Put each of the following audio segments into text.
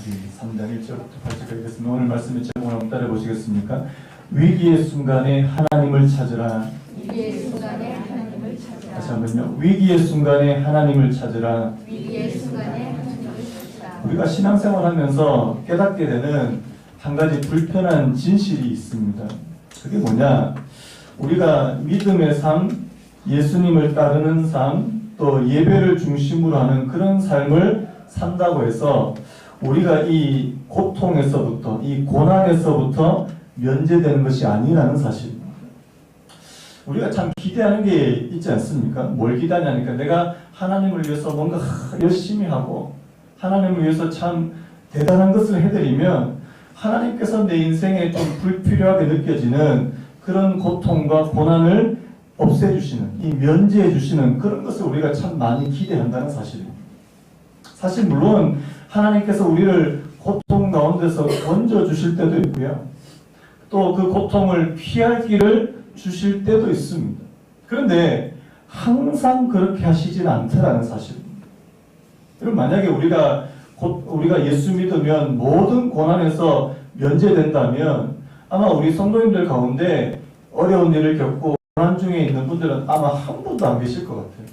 3장 1절부터 8절까지 읽겠습니다. 오늘 말씀의 제목을 한번 따라 보시겠습니까? 위기의 순간에 하나님을 찾으라. 위기의 순간에 하나님을 찾으라. 다시 한번요. 위기의 순간에 하나님을 찾으라. 위기의 순간에 하나님을 찾으라. 우리가 신앙생활하면서 깨닫게 되는 한 가지 불편한 진실이 있습니다. 그게 뭐냐? 우리가 믿음의 삶, 예수님을 따르는 삶, 또 예배를 중심으로 하는 그런 삶을 산다고 해서 우리가 이 고통에서부터, 이 고난에서부터 면제되는 것이 아니라는 사실입니다. 우리가 참 기대하는 게 있지 않습니까? 뭘 기대하냐니까 내가 하나님을 위해서 뭔가 열심히 하고 하나님을 위해서 참 대단한 것을 해드리면 하나님께서 내 인생에 좀 불필요하게 느껴지는 그런 고통과 고난을 없애주시는, 이 면제해주시는 그런 것을 우리가 참 많이 기대한다는 사실입니다. 사실 물론 하나님께서 우리를 고통 가운데서 건져주실 때도 있고요. 또 그 고통을 피할 길을 주실 때도 있습니다. 그런데 항상 그렇게 하시지는 않다라는 사실입니다. 여러분, 만약에 우리가 예수 믿으면 모든 고난에서 면제된다면 아마 우리 성도님들 가운데 어려운 일을 겪고 고난 중에 있는 분들은 아마 한 분도 안 계실 것 같아요.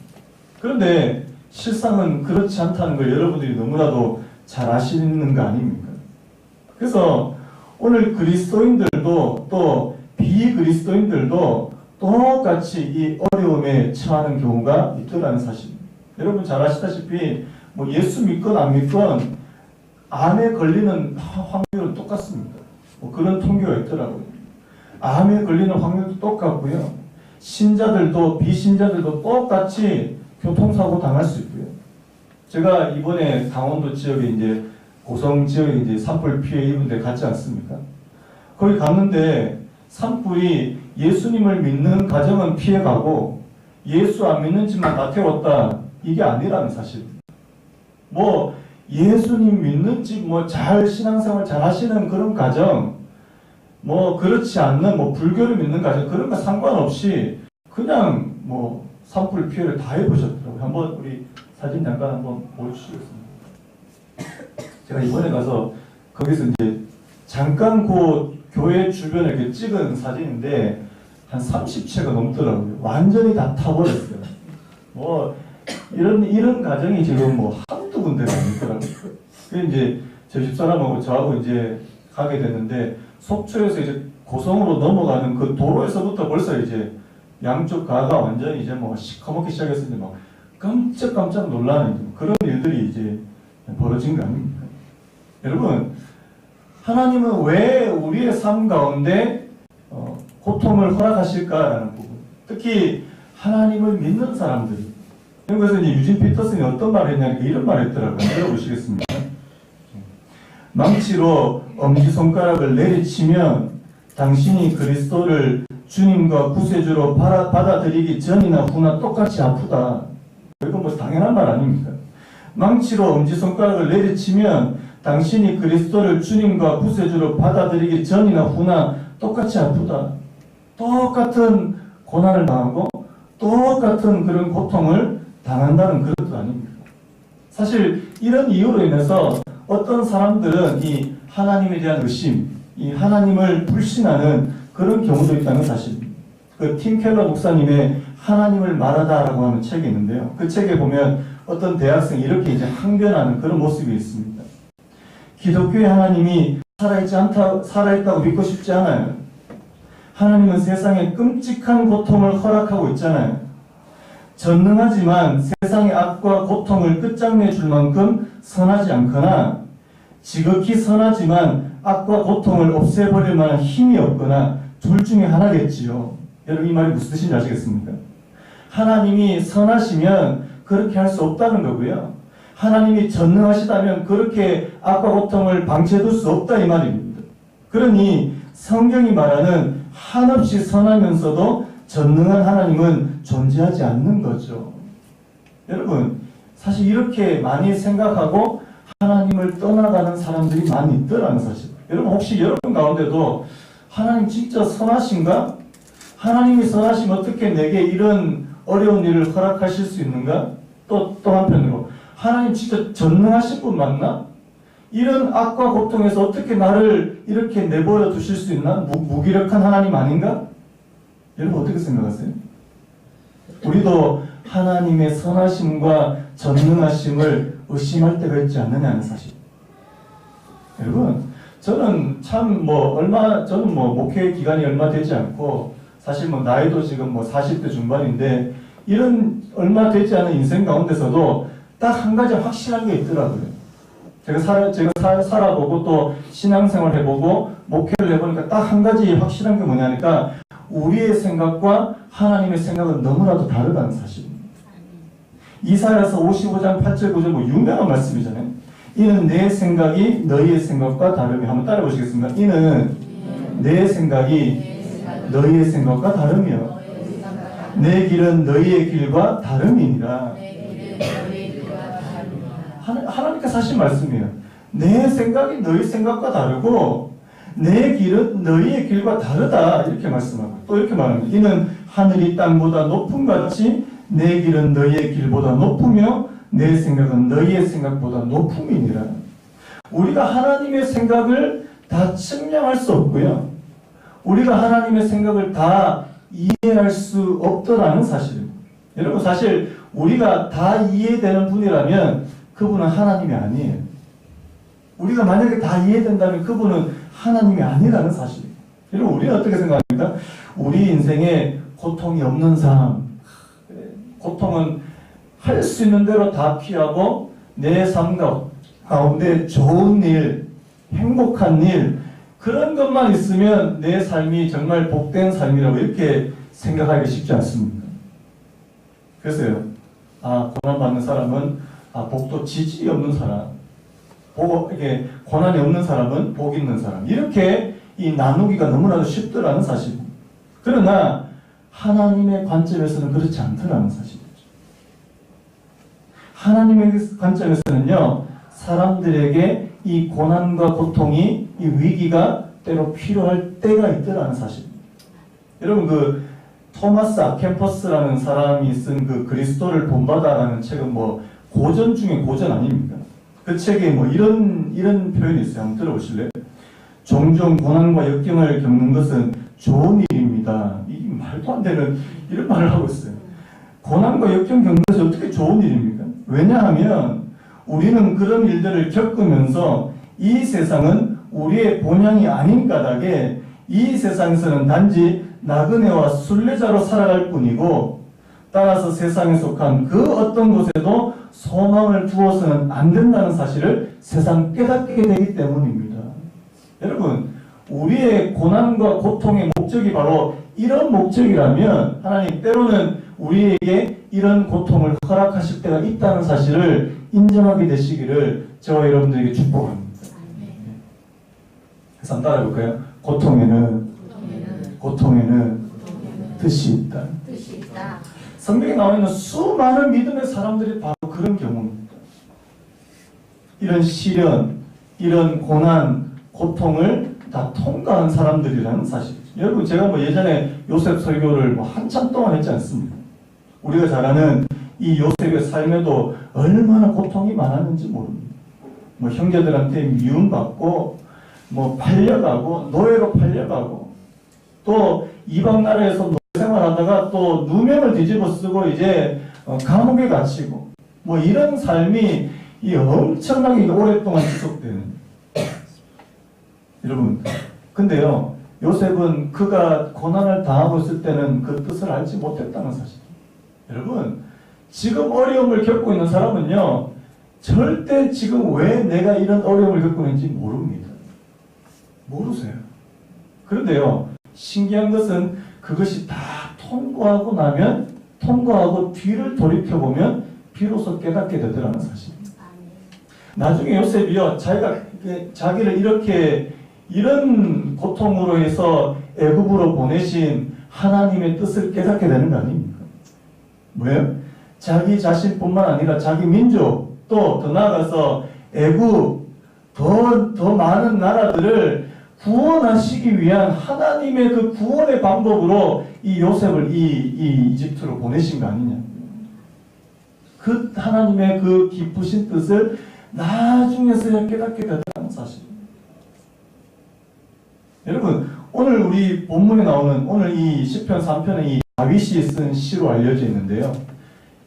그런데 실상은 그렇지 않다는 걸 여러분들이 너무나도 잘 아시는 거 아닙니까? 그래서 오늘 그리스도인들도 또 비그리스도인들도 똑같이 이 어려움에 처하는 경우가 있더라는 사실입니다. 여러분 잘 아시다시피 뭐 예수 믿건 안 믿건 암에 걸리는 확률은 똑같습니다. 뭐 그런 통계가 있더라고요. 암에 걸리는 확률도 똑같고요. 신자들도 비신자들도 똑같이 교통사고 당할 수 있고요. 제가 이번에 강원도 지역에 이제 고성 지역에 이제 산불 피해 입은 데 갔지 않습니까? 거기 갔는데 산불이 예수님을 믿는 가정은 피해가고 예수 안 믿는 집만 다 태웠다. 이게 아니라는 사실입니다. 뭐 예수님 믿는 집, 뭐 잘 신앙생활 잘 하시는 그런 가정, 뭐 그렇지 않는 뭐 불교를 믿는 가정 그런 거 상관없이 그냥 뭐 산불 피해를 다 해보셨더라고요. 한번 우리 사진 잠깐 한번 보여주시겠습니다. 제가 이번에 가서 거기서 이제 잠깐 그 교회 주변을 이렇게 찍은 사진인데 한 30채가 넘더라고요. 완전히 다 타버렸어요. 뭐 이런 가정이 지금 뭐 한두 군데가 아니더라고요. 그래서 이제 저 집사람하고 저하고 이제 가게 됐는데 속초에서 이제 고성으로 넘어가는 그 도로에서부터 벌써 이제 양쪽 가가 완전히 이제 뭐 시커멓게 시작했는데 막 깜짝깜짝 놀라는 그런 일들이 이제 벌어진 거 아닙니까? 여러분, 하나님은 왜 우리의 삶 가운데 고통을 허락하실까라는 부분, 특히 하나님을 믿는 사람들이. 그래서 이제 유진 피터슨이 어떤 말을 했냐니까 이런 말을 했더라고요. 들어보시겠습니다. 망치로 엄지손가락을 내리치면 당신이 그리스도를 주님과 구세주로 받아들이기 전이나 후나 똑같이 아프다. 이건 뭐 당연한 말 아닙니까? 망치로 엄지손가락을 내리치면 당신이 그리스도를 주님과 구세주로 받아들이기 전이나 후나 똑같이 아프다. 똑같은 고난을 당하고 똑같은 그런 고통을 당한다는 그런 뜻 아닙니까? 사실 이런 이유로 인해서 어떤 사람들은 이 하나님에 대한 의심, 이 하나님을 불신하는 그런 경우도 있다는 사실입니다. 그 팀 켈러 목사님의 하나님을 말하다라고 하는 책이 있는데요. 그 책에 보면 어떤 대학생이 이렇게 이제 항변하는 그런 모습이 있습니다. 기독교의 하나님이 살아있다고 믿고 싶지 않아요. 하나님은 세상에 끔찍한 고통을 허락하고 있잖아요. 전능하지만 세상의 악과 고통을 끝장내 줄 만큼 선하지 않거나 지극히 선하지만 악과 고통을 없애버릴 만한 힘이 없거나 둘 중에 하나겠지요. 여러분 이 말이 무슨 뜻인지 아시겠습니까? 하나님이 선하시면 그렇게 할 수 없다는 거고요. 하나님이 전능하시다면 그렇게 악과 고통을 방치해둘 수 없다 이 말입니다. 그러니 성경이 말하는 한없이 선하면서도 전능한 하나님은 존재하지 않는 거죠. 여러분 사실 이렇게 많이 생각하고 하나님을 떠나가는 사람들이 많이 있더라는 사실. 여러분 혹시 여러분 가운데도 하나님 진짜 선하신가? 하나님이 선하시면 어떻게 내게 이런 어려운 일을 허락하실 수 있는가? 또 한편으로 하나님 진짜 전능하신 분 맞나? 이런 악과 고통에서 어떻게 나를 이렇게 내버려 두실 수 있나? 무기력한 하나님 아닌가? 여러분 어떻게 생각하세요? 우리도 하나님의 선하심과 전능하심을 의심할 때가 있지 않느냐는 사실. 여러분, 저는 참 저는 목회 기간이 얼마 되지 않고, 사실 나이도 지금 40대 중반인데, 이런 얼마 되지 않은 인생 가운데서도 딱 한 가지 확실한 게 있더라고요. 제가 살아보고 또 신앙생활 해보고 목회를 해보니까 딱 한 가지 확실한 게 뭐냐니까, 우리의 생각과 하나님의 생각은 너무나도 다르다는 사실입니다. 이사야서 55장 8절 9절 유명한 말씀이잖아요. 이는 내 생각이 너희의 생각과 다름이. 한번 따라 보시겠습니다. 이는 내 생각이 너희의 생각과 다름이요. 내 길은 너희의 길과 다름이니라. 하나님께서 하신 말씀이에요. 내 생각이 너희 생각과 다르고 내 길은 너희의 길과 다르다. 이렇게 말씀하고 또 이렇게 말합니다. 이는 하늘이 땅보다 높음 같이 내 길은 너희의 길보다 높으며 내 생각은 너희의 생각보다 높음이니라. 우리가 하나님의 생각을 다 측량할 수 없고요. 우리가 하나님의 생각을 다 이해할 수 없더라는 사실입니다. 여러분, 사실 우리가 다 이해되는 분이라면 그분은 하나님이 아니에요. 우리가 만약에 다 이해된다면 그분은 하나님이 아니라는 사실입니다. 여러분, 우리는 어떻게 생각합니까? 우리 인생에 고통이 없는 삶, 고통은 할 수 있는 대로 다 피하고 내 삶 가운데 좋은 일, 행복한 일, 그런 것만 있으면 내 삶이 정말 복된 삶이라고 이렇게 생각하기 쉽지 않습니다. 그래서요, 고난받는 사람은 복도 지질이 없는 사람, 이게 고난이 없는 사람은 복 있는 사람, 이렇게 이 나누기가 너무나도 쉽더라는 사실입니다. 그러나 하나님의 관점에서는 그렇지 않더라는 사실이죠. 하나님의 관점에서는요, 사람들에게 이 고난과 고통이, 이 위기가 때로 필요할 때가 있더라는 사실입니다. 여러분, 토마스 아켄퍼스라는 사람이 쓴 그리스도를 본받아라는 책은 고전 중에 고전 아닙니까? 그 책에 이런 표현이 있어요. 한번 들어보실래요? 종종 고난과 역경을 겪는 것은 좋은 일입니다. 이 말도 안 되는 이런 말을 하고 있어요. 고난과 역경 겪는 것이 어떻게 좋은 일입니까? 왜냐하면 우리는 그런 일들을 겪으면서 이 세상은 우리의 본향이 아닌 까닭에 이 세상에서는 단지 나그네와 순례자로 살아갈 뿐이고, 따라서 세상에 속한 그 어떤 곳에도 소망을 두어서는 안 된다는 사실을 세상 깨닫게 되기 때문입니다. 여러분, 우리의 고난과 고통의 목적이 바로 이런 목적이라면 하나님 때로는 우리에게 이런 고통을 허락하실 때가 있다는 사실을 인정하게 되시기를 저와 여러분들에게 축복합니다. 그래서 한번 따라해볼까요? 고통에는 뜻이 있다. 성경에 나와 있는 수많은 믿음의 사람들이 바로 그런 경우입니다. 이런 시련, 이런 고난, 고통을 다 통과한 사람들이라는 사실이죠. 여러분, 제가 예전에 요셉 설교를 한참 동안 했지 않습니까? 우리가 잘 아는 이 요셉의 삶에도 얼마나 고통이 많았는지 모릅니다. 형제들한테 미움받고, 팔려가고, 노예로 팔려가고, 또 이방 나라에서 노예 생활하다가 또 누명을 뒤집어 쓰고 이제 감옥에 갇히고, 이런 삶이 엄청나게 오랫동안 지속되는. 여러분, 근데요, 요셉은 그가 고난을 당하고 있을 때는 그 뜻을 알지 못했다는 사실. 여러분, 지금 어려움을 겪고 있는 사람은요, 절대 지금 왜 내가 이런 어려움을 겪고 있는지 모릅니다. 모르세요. 그런데요, 신기한 것은 그것이 다 통과하고 뒤를 돌이켜보면 비로소 깨닫게 되더라는 사실입니다. 나중에 요셉이요, 자기를 이런 고통으로 해서 애굽으로 보내신 하나님의 뜻을 깨닫게 되는 거 아닙니까? 뭐예요? 자기 자신뿐만 아니라 자기 민족, 또 더 나아가서 애굽, 더 많은 나라들을 구원하시기 위한 하나님의 그 구원의 방법으로 이 요셉을 이 이집트로 보내신 거 아니냐. 그 하나님의 그 기쁘신 뜻을 나중에서야 깨닫게 되다는 사실. 여러분, 오늘 우리 본문에 나오는 오늘 이 시편 3편에 이 다윗이 쓴 시로 알려져 있는데요.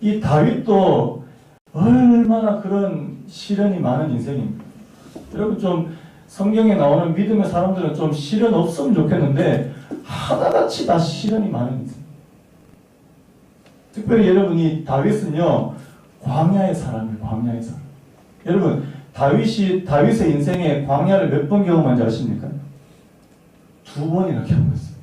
이 다윗도 얼마나 그런 시련이 많은 인생입니다. 여러분, 좀 성경에 나오는 믿음의 사람들은 좀 시련 없으면 좋겠는데 하나같이 다 시련이 많은 인생. 특별히 여러분이 다윗은요, 광야의 사람이에요. 광야의 사람. 여러분, 다윗의 인생에 광야를 몇 번 경험한지 아십니까? 2번이나 경험했어요.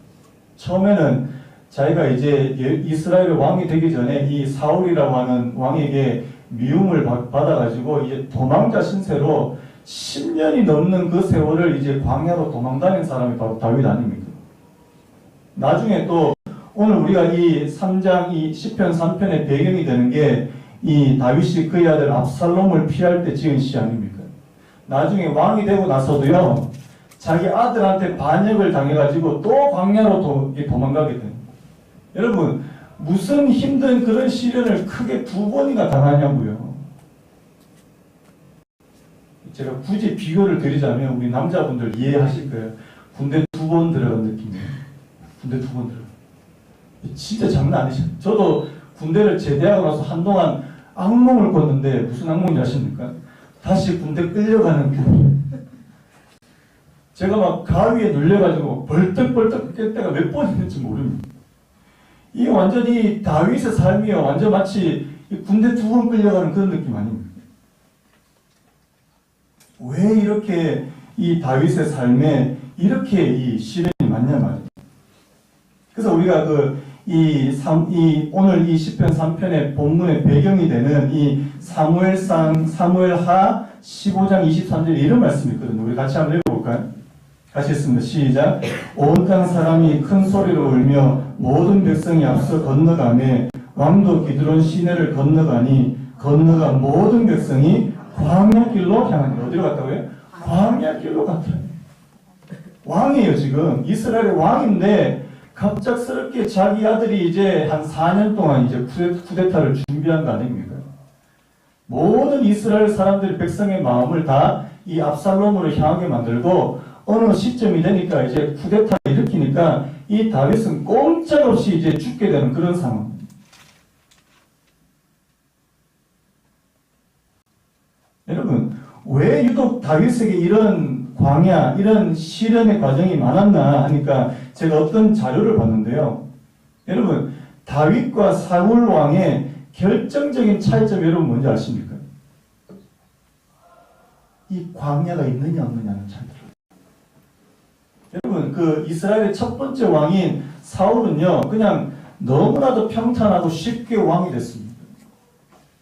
처음에는 자기가 이제 이스라엘의 왕이 되기 전에 이 사울이라고 하는 왕에게 미움을 받아가지고 이제 도망자 신세로 10년이 넘는 그 세월을 이제 광야로 도망다닌 사람이 바로 다윗 아닙니까? 나중에 또 오늘 우리가 이 3장 이 시편 3편의 배경이 되는 게 이 다윗이 그의 아들 압살롬을 피할 때 지은 시 아닙니까? 나중에 왕이 되고 나서도요, 자기 아들한테 반역을 당해가지고 또 광야로 도망가게 됩니다. 여러분, 무슨 힘든 그런 시련을 크게 2번이나 당하냐고요. 제가 굳이 비교를 드리자면 우리 남자분들 이해하실 거예요. 군대 2번 들어간 느낌이에요. 군대 2번 들어간. 진짜 장난 아니죠. 저도 군대를 제대하고 나서 한동안 악몽을 꿨는데 무슨 악몽인지 아십니까? 다시 군대 끌려가는 꿈. 제가 막 가위에 눌려가지고 벌떡벌떡 깰 때가 몇 번 있는지 모릅니다. 이게 완전히 다윗의 삶이요. 완전 마치 군대 2번 끌려가는 그런 느낌 아닙니까? 왜 이렇게 이 다윗의 삶에 이렇게 이 시련이 많냐 말이에요. 그래서 우리가 오늘 이 시편 3편의 본문의 배경이 되는 이 사무엘하 15장 23절에 이런 말씀이 있거든요. 우리 같이 한번 읽어볼까요? 같이 읽습니다. 시작. 온 땅 사람이 큰 소리로 울며 모든 백성이 앞서 건너가매 왕도 기드론 시내를 건너가 모든 백성이 광야길로 향하니. 어디로 갔다고요? 광야길로 갔다. 왕이에요. 지금 이스라엘의 왕인데 갑작스럽게 자기 아들이 이제 한 4년 동안 이제 쿠데타를 준비한 거 아닙니까? 모든 이스라엘 사람들이 백성의 마음을 다 이 압살롬으로 향하게 만들고 어느 시점이 되니까 이제 쿠데타를 일으키니까 이 다윗은 꼼짝없이 이제 죽게 되는 그런 상황. 여러분, 왜 유독 다윗에게 이런 광야, 이런 시련의 과정이 많았나 하니까 제가 어떤 자료를 봤는데요. 여러분, 다윗과 사울 왕의 결정적인 차이점이 여러분 뭔지 아십니까? 이 광야가 있느냐 없느냐는 차이더라고요. 여러분, 그 이스라엘의 첫 번째 왕인 사울은요, 그냥 너무나도 평탄하고 쉽게 왕이 됐습니다.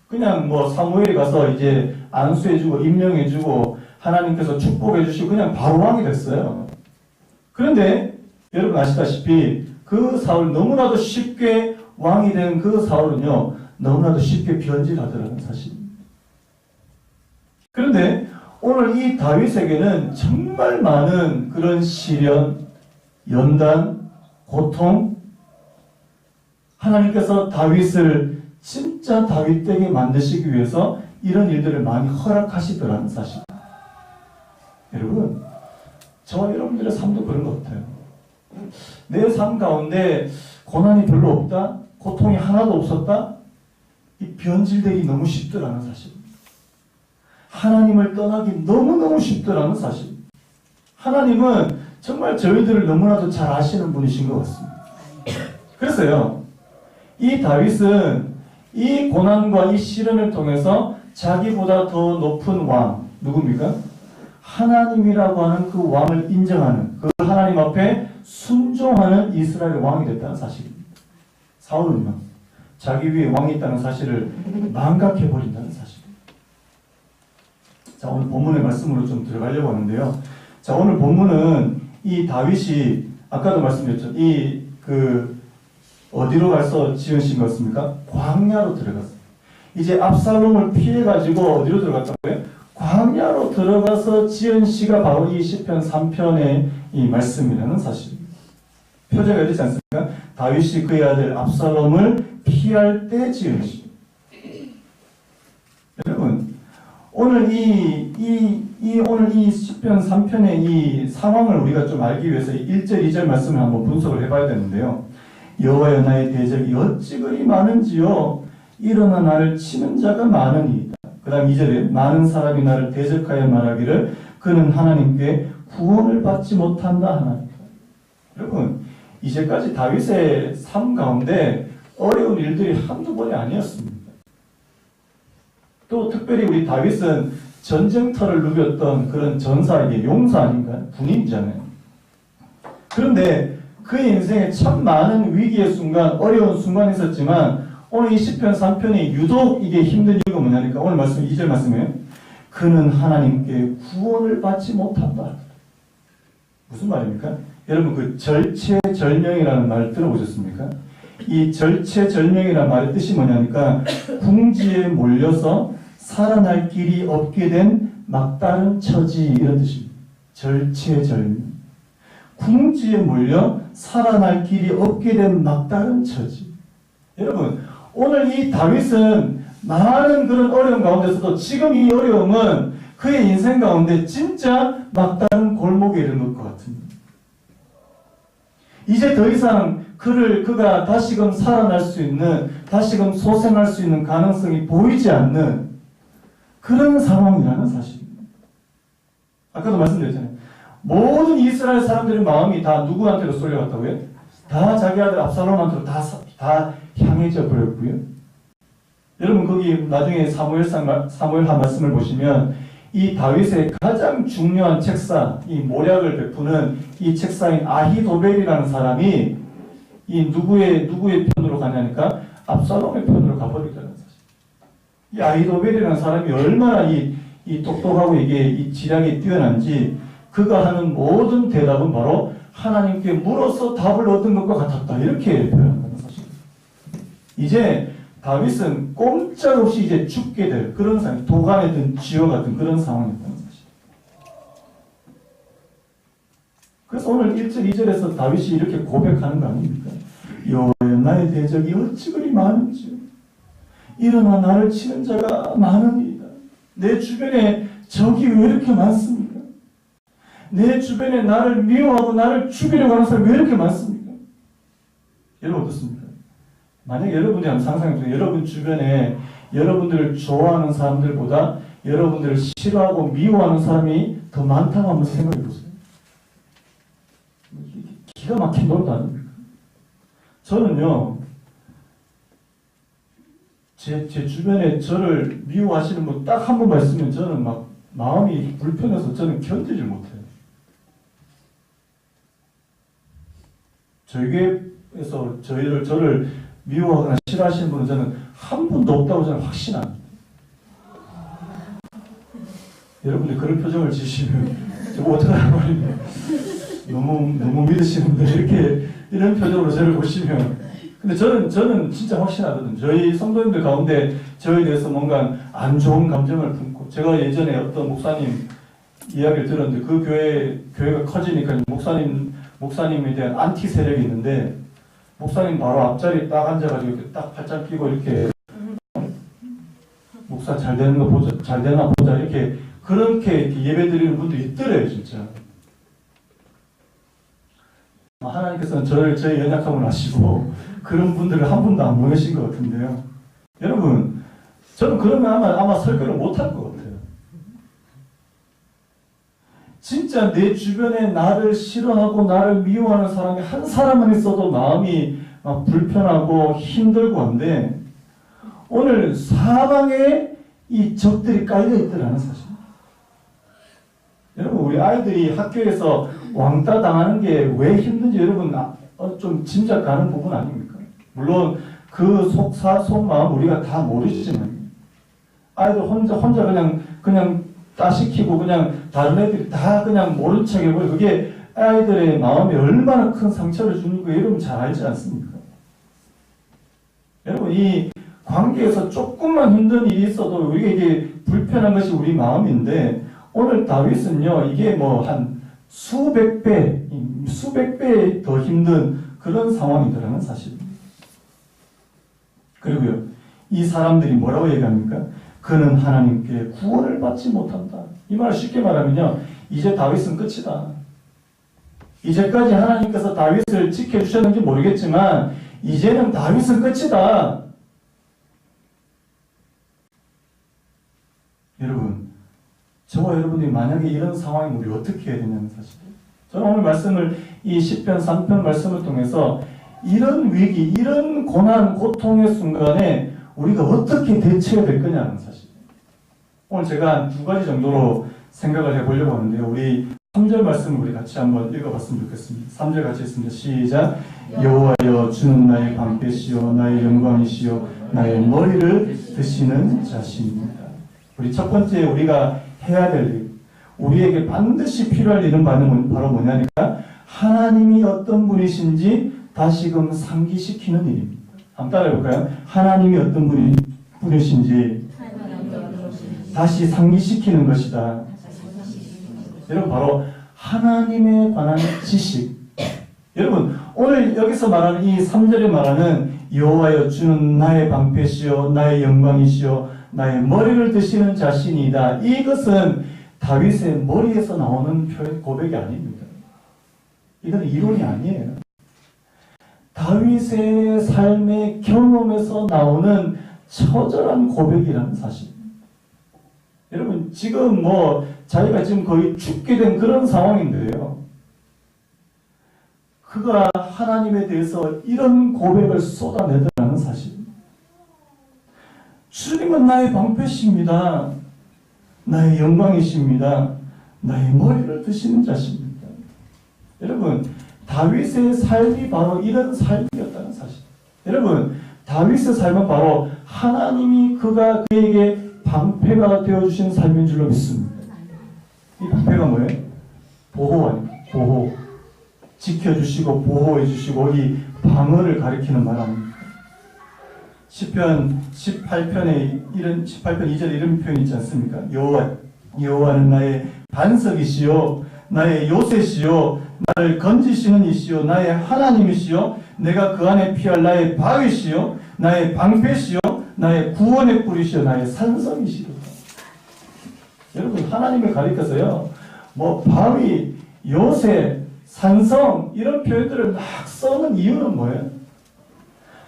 그냥 뭐 사무엘이 가서 이제 안수해주고 임명해주고 하나님께서 축복해주시고 그냥 바로 왕이 됐어요. 그런데 여러분 아시다시피 그 사울, 너무나도 쉽게 왕이 된 그 사울은요, 너무나도 쉽게 변질하더라는 사실입니다. 그런데 오늘 이 다윗에게는 정말 많은 그런 시련, 연단, 고통, 하나님께서 다윗을 진짜 다윗되게 만드시기 위해서 이런 일들을 많이 허락하시더라는 사실. 여러분, 저와 여러분들의 삶도 그런 것 같아요. 내 삶 가운데 고난이 별로 없다? 고통이 하나도 없었다? 이 변질되기 너무 쉽더라는 사실. 하나님을 떠나기 너무너무 쉽더라는 사실. 하나님은 정말 저희들을 너무나도 잘 아시는 분이신 것 같습니다. 그래서요, 이 다윗은 이 고난과 이 시련을 통해서 자기보다 더 높은 왕, 누굽니까? 하나님이라고 하는 그 왕을 인정하는, 그 하나님 앞에 순종하는 이스라엘 왕이 됐다는 사실입니다. 사울은요, 자기 위에 왕이 있다는 사실을 망각해버린다는 사실입니다. 자, 오늘 본문의 말씀으로 좀 들어가려고 하는데요. 자, 오늘 본문은 이 다윗이, 아까도 말씀드렸죠. 어디로 가서 지으신 것입니까? 광야로 들어갔어요. 이제 압살롬을 피해가지고 어디로 들어갔다고요? 광야로 들어가서 지은 시가 바로 이 시편 3편의 이 말씀이라는 사실입니다. 표제가 되지 않습니까? 다윗이 그의 아들 압살롬을 피할 때 지은 시. 여러분, 오늘 오늘 이 시편 3편의 이 상황을 우리가 좀 알기 위해서 1절, 2절 말씀을 한번 분석을 해봐야 되는데요. 여호와여 나의 대적이 어찌 그리 많은지요. 일어나 나를 치는 자가 많으니이다. 그 다음 2절에 많은 사람이 나를 대적하여 말하기를 그는 하나님께 구원을 받지 못한다 하나이다. 여러분, 이제까지 다윗의 삶 가운데 어려운 일들이 한두 번이 아니었습니다. 또 특별히 우리 다윗은 전쟁터를 누볐던 그런 전사에게 용사 아닌가요? 군인이잖아요. 그런데 그의 인생에 참 많은 위기의 순간, 어려운 순간이 있었지만 오늘 이 시편 3편이 유독 이게 힘든 이유가 뭐냐니까 오늘 말씀 2절 말씀이에요. 그는 하나님께 구원을 받지 못한다. 무슨 말입니까? 여러분 그 절체절명이라는 말 들어보셨습니까? 이 절체절명이라는 말의 뜻이 뭐냐니까 궁지에 몰려서 살아날 길이 없게 된 막다른 처지 이런 뜻입니다. 절체절명. 궁지에 몰려 살아날 길이 없게 된 막다른 처지. 여러분 오늘 이 다윗은 많은 그런 어려움 가운데서도 지금 이 어려움은 그의 인생 가운데 진짜 막다른 골목에 이른 것 같습니다. 이제 더 이상 그가 다시금 살아날 수 있는, 다시금 소생할 수 있는 가능성이 보이지 않는 그런 상황이라는 사실입니다. 아까도 말씀드렸잖아요. 모든 이스라엘 사람들의 마음이 다 누구한테로 쏠려갔다고요? 다 자기 아들 압살롬한테로 다 향해져 버렸고요. 여러분 거기 나중에 사무엘하 말씀을 보시면 이 다윗의 가장 중요한 책사, 이 모략을 베푸는 이 책사인 아히도벨이라는 사람이 이 누구의 편으로 가냐니까 압살롬의 편으로 가버리더라는 사실. 이 아히도벨이라는 사람이 얼마나 이 똑똑하고 이 지략이 뛰어난지 그가 하는 모든 대답은 바로 하나님께 물어서 답을 얻은 것과 같았다. 이렇게 표현한다는 사실. 이제 다윗은 꼼짝없이 이제 죽게 될 그런 상황, 도간에 든 쥐와 같은 그런 상황이었다는 사실. 그래서 오늘 1절, 2절에서 다윗이 이렇게 고백하는 거 아닙니까? 여호와여 나의 대적이 어찌 그리 많은지요. 일어나 나를 치는 자가 많으니이다. 내 주변에 적이 왜 이렇게 많습니까? 내 주변에 나를 미워하고 나를 죽이려고 하는 사람이 왜 이렇게 많습니까? 여러분 어떻습니까? 만약 여러분이 한번 상상해보세요. 여러분 주변에 여러분들을 좋아하는 사람들보다 여러분들을 싫어하고 미워하는 사람이 더 많다고 한번 생각해보세요. 기가 막힌 노릇 아닙니까? 저는요, 제 주변에 저를 미워하시는 분 딱 한 번만 있으면 저는 막 마음이 불편해서 저는 견디질 못해요. 저희 교회에서 저를 미워하거나 싫어하시는 분은 저는 한 분도 없다고 저는 확신합니다. 여러분들 그런 표정을 지시면 저거 어떡하란 말이에요. 너무 믿으시는 분들 이런 표정으로 저를 보시면 근데 저는 진짜 확신하거든요. 저희 성도님들 가운데 저에 대해서 뭔가 안 좋은 감정을 품고 제가 예전에 어떤 목사님 이야기를 들었는데 그 교회가 커지니까 목사님에 대한 안티 세력이 있는데 목사님 바로 앞자리에 딱 앉아가지고 이렇게 딱 팔짱 끼고 이렇게 목사 잘 되는 거 보자, 잘 되나 보자 그렇게 예배 드리는 분들이 있더래요, 진짜. 하나님께서는 저의 연약함을 아시고 그런 분들을 한 분도 안 보내신 것 같은데요. 여러분, 저는 그러면 아마 설교를 못할 것 같아요. 진짜 내 주변에 나를 싫어하고 나를 미워하는 사람이 한 사람만 있어도 마음이 막 불편하고 힘들고 한데 오늘 사방에 이 적들이 깔려있더라는 사실. 여러분 우리 아이들이 학교에서 왕따 당하는 게 왜 힘든지 여러분 좀 짐작 가는 부분 아닙니까? 물론 그 속마음 우리가 다 모르지만 아이들 혼자 그냥 따시키고 그냥 다른 애들이 다 그냥 모른 척 해버리고 그게 아이들의 마음에 얼마나 큰 상처를 주는 거 여러분 잘 알지 않습니까? 여러분 이 관계에서 조금만 힘든 일이 있어도 우리가 이게 불편한 것이 우리 마음인데 오늘 다윗은요 이게 뭐 한 수백 배 더 힘든 그런 상황이더라는 사실입니다. 그리고요 이 사람들이 뭐라고 얘기합니까? 그는 하나님께 구원을 받지 못한다. 이 말을 쉽게 말하면요, 이제 다윗은 끝이다. 이제까지 하나님께서 다윗을 지켜주셨는지 모르겠지만 이제는 다윗은 끝이다. 여러분, 저와 여러분이 만약에 이런 상황이면 우리 어떻게 해야 되냐는 사실이에요. 저는 오늘 말씀을 이 시편 3편 말씀을 통해서 이런 위기, 이런 고난, 고통의 순간에 우리가 어떻게 대처해야 될 거냐는 사실이에요. 오늘 제가 한 두 가지 정도로 생각을 해보려고 하는데요. 우리 3절 말씀을 우리 같이 한번 읽어봤으면 좋겠습니다. 3절 같이 했습니다. 시작. 여호와여 주는 나의 방패시요 나의 영광이시요 나의 머리를 드시는 자신입니다. 우리 첫 번째 우리가 해야 될 일, 우리에게 반드시 필요할 일은 바로 뭐냐니까 하나님이 어떤 분이신지 다시금 상기시키는 일입니다. 한번 따라해볼까요? 하나님이 어떤 분이신지 다시 상기시키는 것이다. 여러분, 바로 하나님에 관한 지식. 여러분, 오늘 여기서 말하는 이 3절에 말하는 여호와여 주는 나의 방패시요 나의 영광이시요 나의 머리를 드시는 자신이다. 이것은 다윗의 머리에서 나오는 고백이 아닙니다. 이건 이론이 아니에요. 다윗의 삶의 경험에서 나오는 처절한 고백이라는 사실. 여러분, 지금 자기가 지금 거의 죽게 된 그런 상황인데요. 그가 하나님에 대해서 이런 고백을 쏟아내더라는 사실. 주님은 나의 방패십니다. 나의 영광이십니다. 나의 머리를 드시는 자십니다. 여러분, 다윗의 삶이 바로 이런 삶이었다는 사실. 여러분, 다윗의 삶은 바로 하나님이 그에게 방패가 되어주신 삶인 줄로 믿습니다. 이 방패가 뭐예요? 보호 아닙니까? 보호. 지켜주시고 보호해주시고 이 방어를 가리키는 말 아닙니까? 시편 18편에 18편 2절에 이런 표현이 있지 않습니까? 여호와는 나의 반석이시요 나의 요새시요 나를 건지시는 이시요 나의 하나님이시요 내가 그 안에 피할 나의 바위시요 나의 방패시요 나의 구원의 뿌리시요 나의 산성이시로다. 여러분, 하나님을 가리켜서요, 바위, 요새, 산성 이런 표현들을 막 써는 이유는 뭐예요?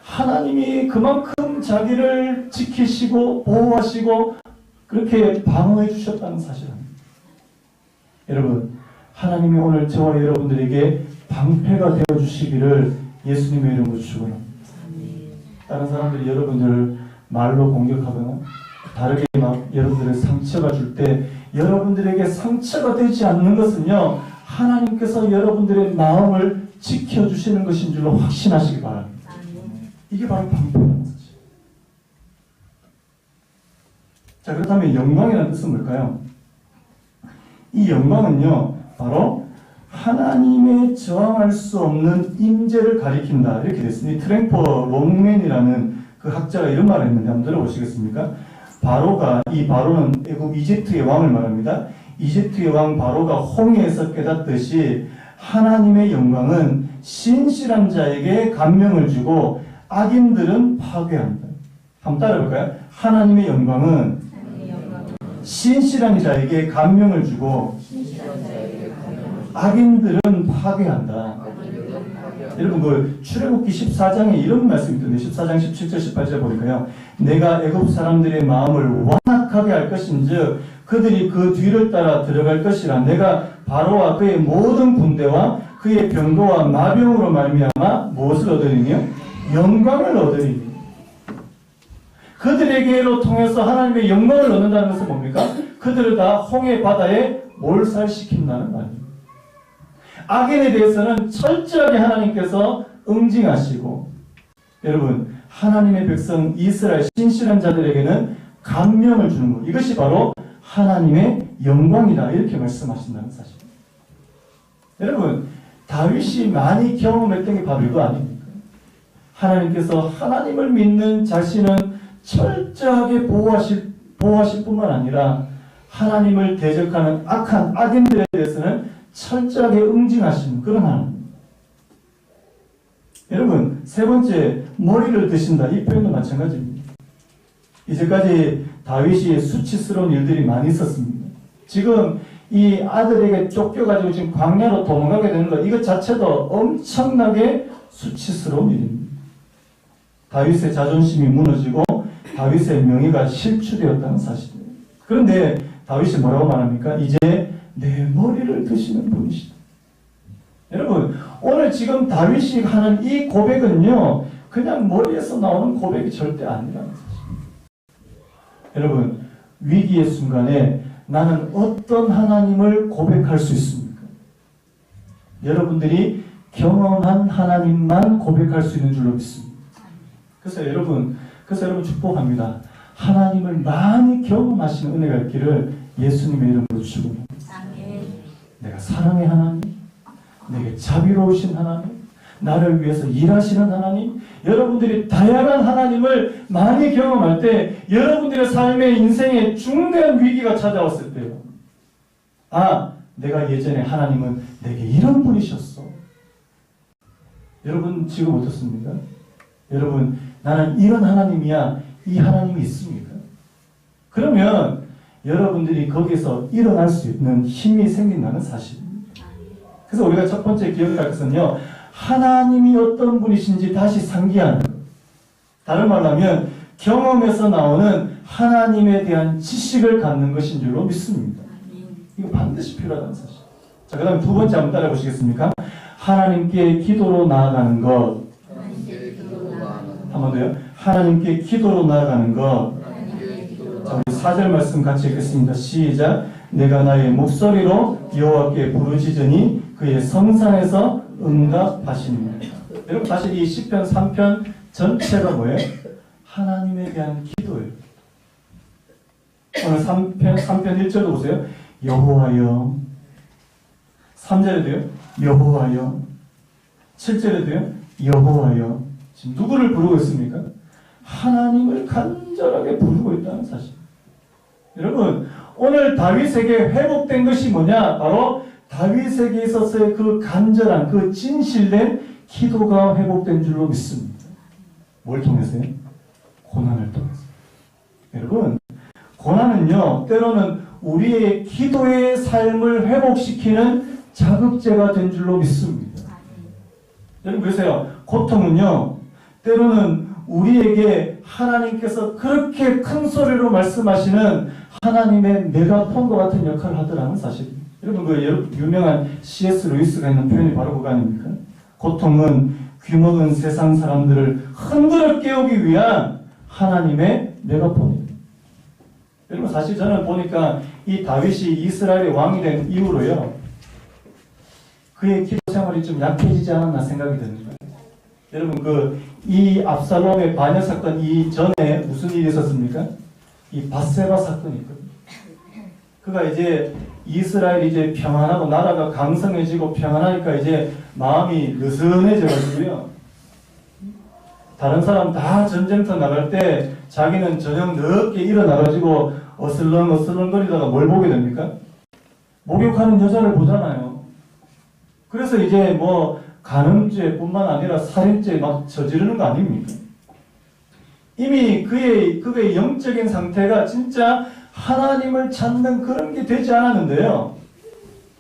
하나님이 그만큼 자기를 지키시고 보호하시고 그렇게 방어해 주셨다는 사실입니다. 여러분, 하나님이 오늘 저와 여러분들에게 방패가 되어 주시기를 예수님의 이름으로 축원합니다. 다른 사람들이 여러분들을 말로 공격하거나 다르게 막 여러분들의 상처가 줄 때 여러분들에게 상처가 되지 않는 것은요, 하나님께서 여러분들의 마음을 지켜주시는 것인 줄로 확신하시기 바랍니다. 이게 바로 방패라는 사실. 자, 그렇다면 영광이라는 뜻은 뭘까요? 이 영광은요, 바로 하나님의 저항할 수 없는 임재를 가리킨다. 이렇게 됐습니다. 트랭퍼 롱맨이라는 그 학자가 이런 말을 했는데 한번 들어보시겠습니까? 이 바로는 애국 이집트의 왕을 말합니다. 이집트의 왕 바로가 홍해에서 깨닫듯이 하나님의 영광은 신실한 자에게 감명을 주고 악인들은 파괴한다. 한번 따라해볼까요? 하나님의 영광은 신실한 자에게 감명을 주고 악인들은 파괴한다. 여러분, 출애굽기 14장에 이런 말씀이 있던데 14장 17절 18절 보니까요, 내가 애굽 사람들의 마음을 완악하게 할 것인즉 그들이 그 뒤를 따라 들어갈 것이라. 내가 바로와 그의 모든 군대와 그의 병거와 마병으로 말미암아 무엇을 얻으리며 영광을 얻으리니. 그들에게로 통해서 하나님의 영광을 얻는다는 것은 뭡니까? 그들을 다 홍해 바다에 몰살시킨다는 말입니다. 악인에 대해서는 철저하게 하나님께서 응징하시고, 여러분, 하나님의 백성 이스라엘 신실한 자들에게는 감명을 주는 것, 이것이 바로 하나님의 영광이다. 이렇게 말씀하신다는 사실. 여러분, 다윗이 많이 경험했던 게 바로 이거 아닙니까? 하나님께서 하나님을 믿는 자신은 철저하게 보호하실 뿐만 아니라 하나님을 대적하는 악한 악인들에 대해서는 철저하게 응징하시는 그런 하나님. 여러분, 세 번째, 머리를 드신다. 이 표현도 마찬가지입니다. 이제까지 다윗이 수치스러운 일들이 많이 있었습니다. 지금 이 아들에게 쫓겨가지고 지금 광야로 도망가게 되는 것, 이것 자체도 엄청나게 수치스러운 일입니다. 다윗의 자존심이 무너지고 다윗의 명예가 실추되었다는 사실이에요. 그런데 다윗이 뭐라고 말합니까? 이제 내 머리를 드시는 분이시다. 여러분, 오늘 지금 다윗이 하는 이 고백은요, 그냥 머리에서 나오는 고백이 절대 아니라는 사실입니다. 여러분, 위기의 순간에 나는 어떤 하나님을 고백할 수 있습니까? 여러분들이 경험한 하나님만 고백할 수 있는 줄로 믿습니다. 그래서 여러분 축복합니다. 하나님을 많이 경험하시는 은혜가 있기를 예수님의 이름으로 축원합니다. 내가 사랑의 하나님, 내게 자비로우신 하나님, 나를 위해서 일하시는 하나님, 여러분들이 다양한 하나님을 많이 경험할 때 여러분들의 삶의 인생에 중대한 위기가 찾아왔을 때요. 아, 내가 예전에 하나님은 내게 이런 분이셨어. 여러분 지금 어떻습니까? 여러분, 나는 이런 하나님이야. 이 하나님이 있습니까? 그러면 여러분들이 거기서 일어날 수 있는 힘이 생긴다는 사실입니다. 그래서 우리가 첫 번째 기억할 것은요, 하나님이 어떤 분이신지 다시 상기하는 것. 다른 말로 하면 경험에서 나오는 하나님에 대한 지식을 갖는 것인 줄로 믿습니다. 이거 반드시 필요하다는 사실. 자, 그 다음에 두 번째 한번 따라 보시겠습니까? 하나님께 기도로 나아가는 것. 한 번 더요. 하나님께 기도로 나아가는 것. 자, 우리 4절 말씀 같이 읽겠습니다. 시작. 내가 나의 목소리로 여호와께 부르짖으니 그의 성산에서 응답하시니라. 여러분, 사실 이 시편 3편 전체가 뭐예요? 하나님에 대한 기도예요. 오늘 3편 1절도 보세요. 여호와여. 3절에도요. 여호와여. 7절에도요. 여호와여. 지금 누구를 부르고 있습니까? 하나님을 간절하게 부르고 있다는 사실. 여러분, 오늘 다윗에게 회복된 것이 뭐냐? 바로 다윗에게 있어서의 그 간절한, 그 진실된 기도가 회복된 줄로 믿습니다. 뭘 통해서요? 고난을 통해서. 여러분, 고난은요, 때로는 우리의 기도의 삶을 회복시키는 자극제가 된 줄로 믿습니다. 여러분, 그러세요. 고통은요, 때로는 우리에게 하나님께서 그렇게 큰 소리로 말씀하시는 하나님의 메가폰과 같은 역할을 하더라는 사실입니다. 여러분, 그 유명한 C.S. 루이스가 있는 표현이 바로 그거 아닙니까? 고통은 귀먹은 세상 사람들을 흔들어 깨우기 위한 하나님의 메가폰입니다. 여러분, 사실 저는 보니까 이 다윗이 이스라엘의 왕이 된 이후로요, 그의 기도 생활이 좀 약해지지 않았나 생각이 듭니다. 여러분, 이 압살롬의 반역 사건 이전에 무슨 일이 있었습니까? 이 밧세바 사건이 있거든요. 그가 이제 이스라엘이 이제 평안하고 나라가 강성해지고 평안하니까 이제 마음이 느슨해져가지고요. 다른 사람 다 전쟁터 나갈 때 자기는 저녁 늦게 일어나가지고 어슬렁거리다가 뭘 보게 됩니까? 목욕하는 여자를 보잖아요. 그래서 이제 뭐 간음죄뿐만 아니라 살인죄 막 저지르는 거 아닙니까? 이미 그의 영적인 상태가 진짜 하나님을 찾는 그런 게 되지 않았는데요.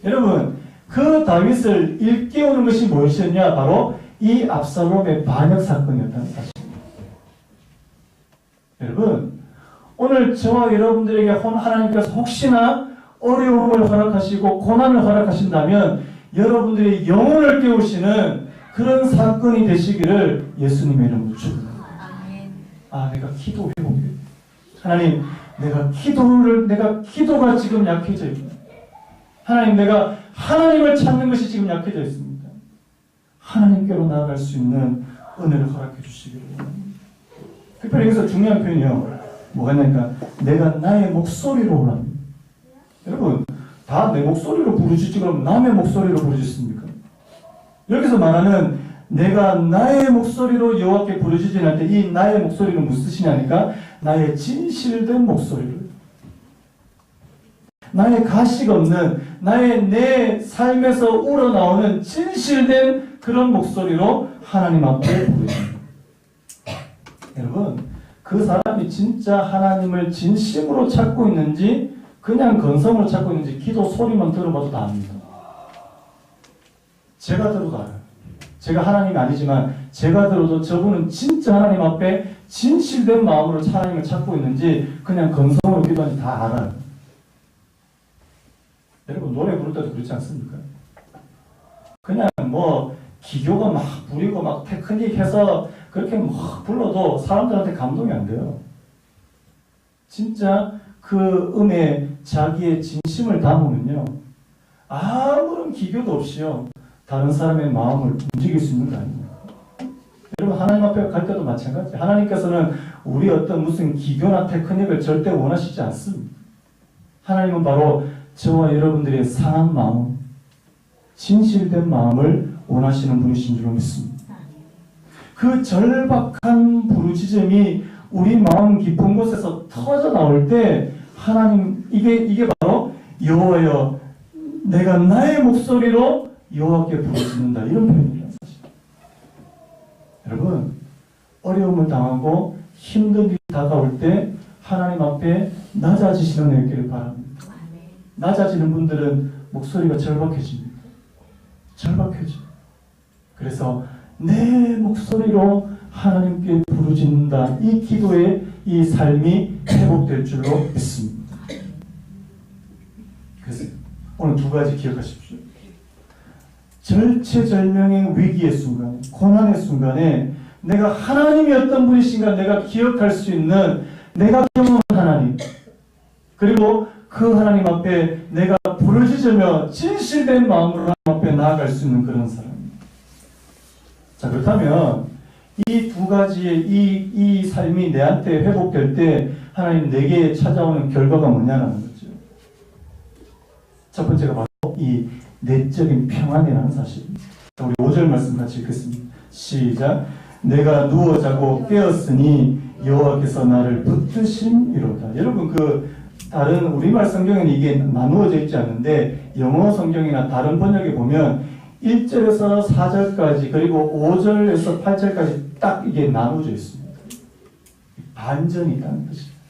여러분, 그 다윗을 일깨우는 것이 무엇이었냐? 바로 이 압살롬의 반역 사건이었다는 사실입니다. 여러분, 오늘 저와 여러분들에게 하나님께서 혹시나 어려움을 허락하시고 고난을 허락하신다면 여러분들의 영혼을 깨우시는 그런 사건이 되시기를 예수님의 이름으로 축원합니다. 아, 내가 기도 회복해. 하나님, 내가 기도가 지금 약해져 있다. 하나님, 내가 하나님을 찾는 것이 지금 약해져 있습니다. 하나님께로 나아갈 수 있는 은혜를 허락해 주시기를 원합니다. 특별히 여기서 중요한 표현이요. 뭐가 있냐니까, 내가 나의 목소리로 오랍니다. 여러분, 다 내 목소리로 부르짖지 그러면 남의 목소리로 부르짖습니까? 여기서 말하는 내가 나의 목소리로 여호와께 부르짖으니 할 때 이 나의 목소리는 무슨 뜻이냐니까 나의 진실된 목소리를, 나의 가식 없는 내 삶에서 우러나오는 진실된 그런 목소리로 하나님 앞에 부르짖습니다. 여러분, 그 사람이 진짜 하나님을 진심으로 찾고 있는지 그냥 건성으로 찾고 있는지 기도 소리만 들어봐도 다 압니다. 제가 들어도 알아요. 제가 하나님이 아니지만 제가 들어도 저분은 진짜 하나님 앞에 진실된 마음으로 하나님을 찾고 있는지 그냥 건성으로 기도하는지 다 알아요. 여러분 노래 부를 때도 그렇지 않습니까? 그냥 뭐 기교가 막 부리고 막 테크닉해서 그렇게 막 불러도 사람들한테 감동이 안 돼요. 진짜 그 음에 자기의 진심을 담으면요, 아무런 기교도 없이요 다른 사람의 마음을 움직일 수 있는 거 아닙니까? 여러분 하나님 앞에 갈 때도 마찬가지. 하나님께서는 우리 어떤 무슨 기교나 테크닉을 절대 원하시지 않습니다. 하나님은 바로 저와 여러분들의 상한 마음, 진실된 마음을 원하시는 분이신 줄 믿습니다. 그 절박한 부르짖음이 우리 마음 깊은 곳에서 터져 나올 때 하나님 이게 바로 여호와여 내가 나의 목소리로 여호와께 부르짖는다 이런 표현이라는 사실. 여러분 어려움을 당하고 힘든 일이 다가올 때 하나님 앞에 낮아지시는 애 있기를 바랍니다. 낮아지는 분들은 목소리가 절박해집니다. 절박해져. 그래서 내 목소리로 하나님께 부르짖는다. 이 기도의 이 삶이 회복될 줄로 믿습니다. 그래서 오늘 두 가지 기억하십시오. 절체절명의 위기의 순간, 고난의 순간에 내가 하나님이 어떤 분이신가 내가 기억할 수 있는 내가 경험한 하나님, 그리고 그 하나님 앞에 내가 부르짖으며 진실된 마음으로 하나님 앞에 나아갈 수 있는 그런 사람. 자, 그렇다면 이 두 가지의 이 삶이 내한테 회복될 때 하나님 내게 찾아오는 결과가 뭐냐라는 거죠. 첫 번째가 바로 이 내적인 평안이라는 사실입니다. 우리 5절 말씀 같이 읽겠습니다. 시작. 내가 누워 자고 깨었으니 여호와께서 나를 붙드심이로다. 여러분 다른 우리말 성경에는 이게 나누어져 있지 않는데 영어 성경이나 다른 번역에 보면 1절에서 4절까지 그리고 5절에서 8절까지 딱 이게 나누어져 있습니다. 반전이 있다는 뜻입니다.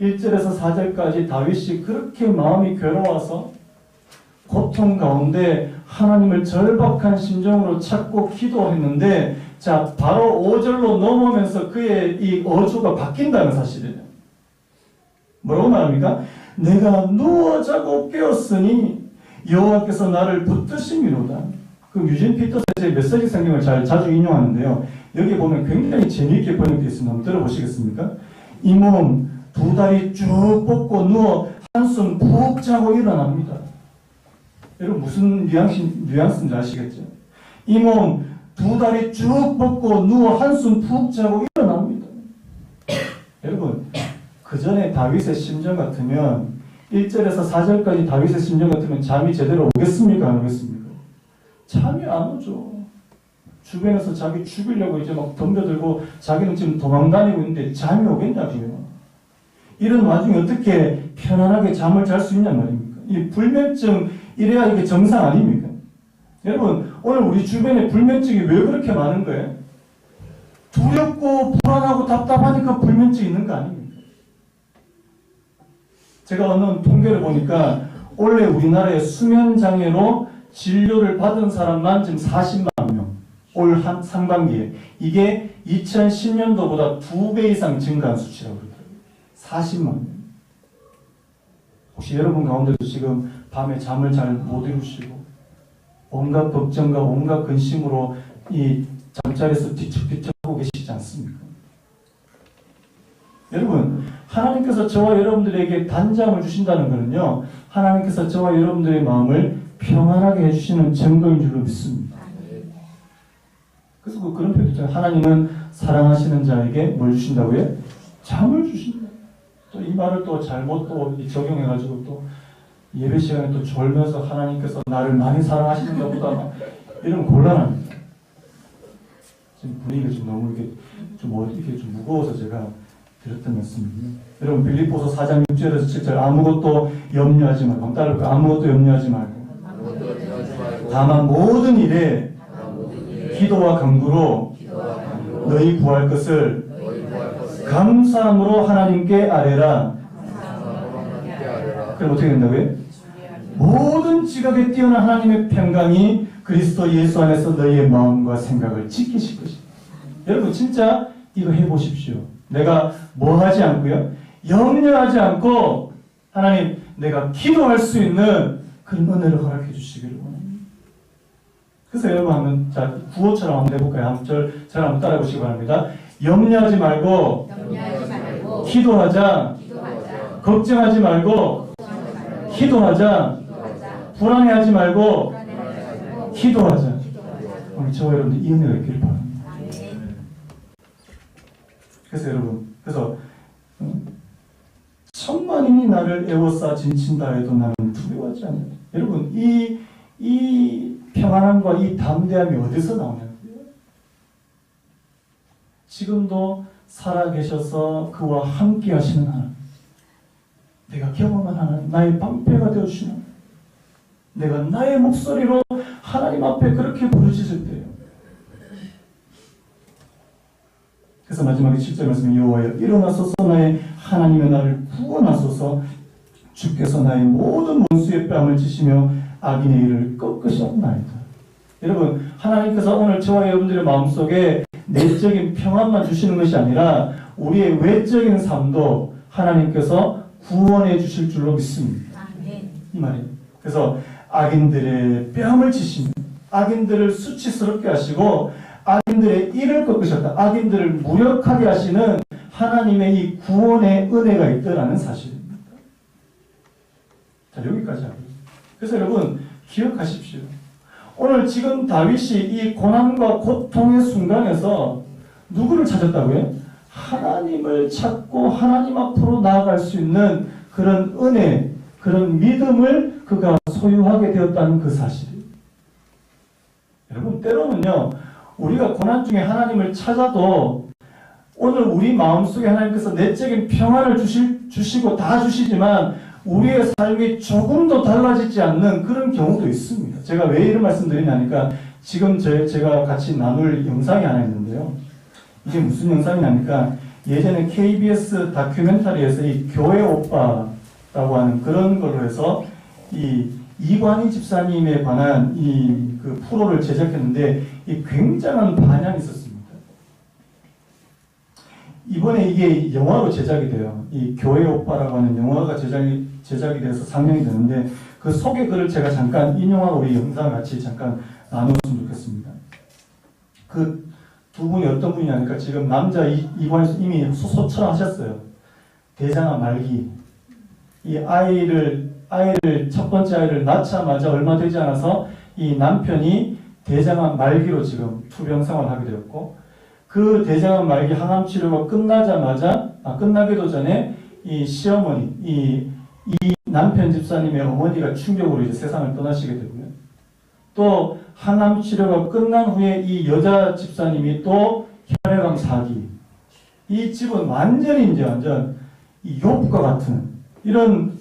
1절에서 4절까지 다윗이 그렇게 마음이 괴로워서 고통 가운데 하나님을 절박한 심정으로 찾고 기도했는데 자 바로 5절로 넘어오면서 그의 이 어조가 바뀐다는 사실이에요. 뭐라고 말합니까? 내가 누워 자고 깨었으니 여호와께서 나를 붙드심이로다. 그 유진 피터스의 메시지 성경을 자주 인용하는데요. 여기 보면 굉장히 재미있게 번역되어 있습니다. 한번 들어보시겠습니까? 이 몸 두 다리 쭉 뻗고 누워 한숨 푹 자고 일어납니다. 여러분 무슨 뉘앙스인지 아시겠죠? 이 몸 두 다리 쭉 뻗고 누워 한숨 푹 자고 일어납니다. 여러분 그 전에 다윗의 심정 같으면 1절에서 4절까지 다윗의 심정 같으면 잠이 제대로 오겠습니까? 안 오겠습니까? 잠이 안 오죠. 주변에서 자기 죽이려고 이제 막 덤벼들고 자기는 지금 도망다니고 있는데 잠이 오겠냐고요. 이런 와중에 어떻게 편안하게 잠을 잘 수 있냔 말입니까? 이 불면증 이래야 이게 정상 아닙니까? 여러분 오늘 우리 주변에 불면증이 왜 그렇게 많은 거예요? 두렵고 불안하고 답답하니까 불면증 있는 거 아닙니까? 제가 어느 통계를 보니까 올해 우리나라에 수면장애로 진료를 받은 사람만 지금 40만 명. 올 상반기에. 이게 2010년도보다 2배 이상 증가한 수치라고 그러더라고요. 40만 명. 혹시 여러분 가운데도 지금 밤에 잠을 잘 못 이루시고 온갖 걱정과 온갖 근심으로 이 잠자리에서 뒤척뒤척 하고 계시지 않습니까? 여러분 하나님께서 저와 여러분들에게 단잠을 주신다는 것은요 하나님께서 저와 여러분들의 마음을 평안하게 해주시는 증거인 줄로 믿습니다. 그래서 그런 표현 있잖아요. 하나님은 사랑하시는 자에게 뭘 주신다고요? 잠을 주신다. 또 이 말을 또 잘못 또 적용해가지고 또 예배 시간에 또 졸면서 하나님께서 나를 많이 사랑하시는가 보다 이러면 곤란합니다. 지금 분위기가 좀 너무 이렇게 좀 무거워서 제가 드렸던 말씀입니다. 여러분 빌립보서 4장 6절에서 7절 아무것도 염려하지 말고 따르고 아무것도 염려하지 말고 다만 모든 일에 기도와 간구로 너희 구할 것을 감사함으로 하나님께 아뢰라. 그럼 어떻게 된다고요? 모든 지각에 뛰어난 하나님의 평강이 그리스도 예수 안에서 너희의 마음과 생각을 지키실 것입니다. 여러분 진짜 이거 해보십시오. 내가 뭐 하지 않고요? 염려하지 않고 하나님 내가 기도할 수 있는 그런 은혜를 허락해 주시기를 원합니다. 그래서 여러분 한번 자 구호처럼 한번 해볼까요? 한 절 잘 한번 따라해 보시기 바랍니다. 염려하지 말고 기도하자. 걱정하지 말고 기도하자. 불안해하지 말고 기도하자. 오늘 저와 여러분들 이 은혜가 있기를 바랍니다. 그래서 여러분, 그래서 천만인이 나를 애워싸 진친다 해도 나는 두려워하지 않는다. 여러분, 이 평안함과 이 담대함이 어디서 나오냐고요? 지금도 살아계셔서 그와 함께 하시는 하나님, 내가 경험한 하나님, 나의 방패가 되어주시는, 내가 나의 목소리로 하나님 앞에 그렇게 부르짖을 때요. 그래서 마지막에 7절 말씀에 여호와여 일어나소서 나의 하나님의 나를 구원하소서 주께서 나의 모든 원수의 뺨을 치시며 악인의 일을 꺾으셨나이다. 여러분 하나님께서 오늘 저와 여러분들의 마음속에 내적인 평안만 주시는 것이 아니라 우리의 외적인 삶도 하나님께서 구원해 주실 줄로 믿습니다. 이 말이에요. 그래서 악인들의 뺨을 치시며 악인들을 수치스럽게 하시고 악인들의 일을 꺾으셨다. 악인들을 무력하게 하시는 하나님의 이 구원의 은혜가 있다라는 사실입니다. 자, 여기까지 하고요. 그래서 여러분 기억하십시오. 오늘 지금 다윗이 이 고난과 고통의 순간에서 누구를 찾았다고요? 하나님을 찾고 하나님 앞으로 나아갈 수 있는 그런 은혜, 그런 믿음을 그가 소유하게 되었다는 그 사실이에요. 여러분 때로는요 우리가 고난 중에 하나님을 찾아도 오늘 우리 마음속에 하나님께서 내적인 평안을 주시고 다 주시지만 우리의 삶이 조금도 달라지지 않는 그런 경우도 있습니다. 제가 왜 이런 말씀 드리냐니까 지금 제가 같이 나눌 영상이 하나 있는데요. 이게 무슨 영상이냐니까 예전에 KBS 다큐멘터리에서 이 교회 오빠라고 하는 그런 걸로 해서 이 이관희 집사님에 관한 그 프로를 제작했는데 이 굉장한 반향이 있었습니다. 이번에 이게 영화로 제작이 돼요. 이 교회 오빠라고 하는 영화가 제작이 돼서 상영이 되는데 그 소개 글을 제가 잠깐 인용하고 우리 영상 같이 잠깐 나눴으면 좋겠습니다. 그 두 분이 어떤 분이냐니까 지금 남자 이관희 이미 소처럼 하셨어요. 대장암 말기. 이 아이를 첫 번째 아이를 낳자마자 얼마 되지 않아서 이 남편이 대장암 말기로 지금 투병 생활을 하게 되었고 그 대장암 말기 항암 치료가 끝나기도 전에 이 시어머니 이 남편 집사님의 어머니가 충격으로 이제 세상을 떠나시게 되고요. 또 항암 치료가 끝난 후에 이 여자 집사님이 또 혈액암 4기. 이 집은 완전 이 욥과 같은 이런